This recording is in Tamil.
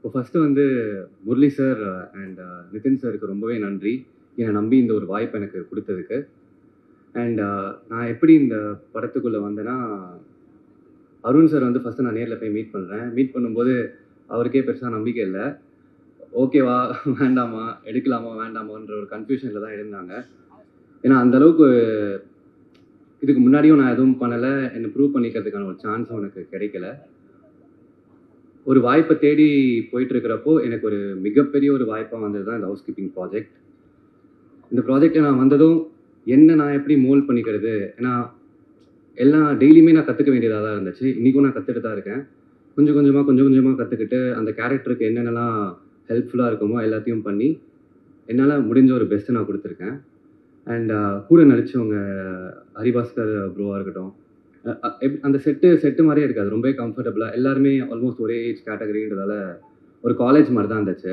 இப்போ ஃபர்ஸ்ட்டு வந்து முரளி சார் அண்ட் நிதின் சாருக்கு ரொம்பவே நன்றி. என்னை நம்பி இந்த ஒரு வாய்ப்பு எனக்கு குடுத்ததுக்கு. அண்ட் நான் எப்படி இந்த படத்துக்குள்ள வந்தேன்னா, அருண் சார் வந்து ஃபர்ஸ்ட்டு நான் நேர்ல போய் மீட் பண்றேன். மீட் பண்ணும்போது அவருக்கே பெருசா நம்பிக்கை இல்ல. ஓகேவா? வேண்டாமா? எடுக்கலாமா? வேண்டாமான்ற ஒரு கன்ஃப்யூஷன்ல தான் இருந்தாங்க. ஏன்னா அந்த அளவுக்கு இதுக்கு முன்னாடியும் நான் எதுவும் பண்ணல. என்ன ப்ரூவ் பண்ணிக்கிறதுக்கான ஒரு சான்ஸும் எனக்கு கிடைக்கல. ஒரு வாய்ப்ப தேடி போயிட்டு இருக்கிறப்போ, எனக்கு ஒரு மிகப்பெரிய ஒரு வாய்ப்பா வந்தது தான் இந்த ஹவுஸ் கீப்பிங் ப்ராஜெக்ட். இந்த ப்ராஜெக்ட்ல நான் வந்ததும், என்ன நான் எப்படி மோல்ட் பண்ணிக்கிறது? ஏன்னா, எல்லாம் டெய்லியுமே நான் கத்துக்க வேண்டியதா தான் இருந்துச்சு. இன்னைக்கும் நான் கத்துட்டு தான் இருக்கேன். கொஞ்சம் கொஞ்சமா கத்துக்கிட்டு, அந்த கேரக்டருக்கு என்னென்னலாம் ஹெல்ப்ஃபுல்லா இருக்குமோ எல்லாத்தையும் பண்ணி, என்னால முடிஞ்ச ஒரு பெஸ்ட்ட நான் குடுத்துருக்கேன். அண்ட் கூட நடிச்சவங்க ஹரிபாஸ்கர் ப்ரோவா இருக்கட்டும். அ அ எப் அந்த செட்டு மாரியே இருக்காது. ரொம்பவே கம்ஃபர்டபுளா எல்லாருமே ஆல்மோஸ்ட் ஒரே ஏஜ் கேட்டகரின்றதால, ஒரு காலேஜ் மாரி தான் இருந்துச்சு.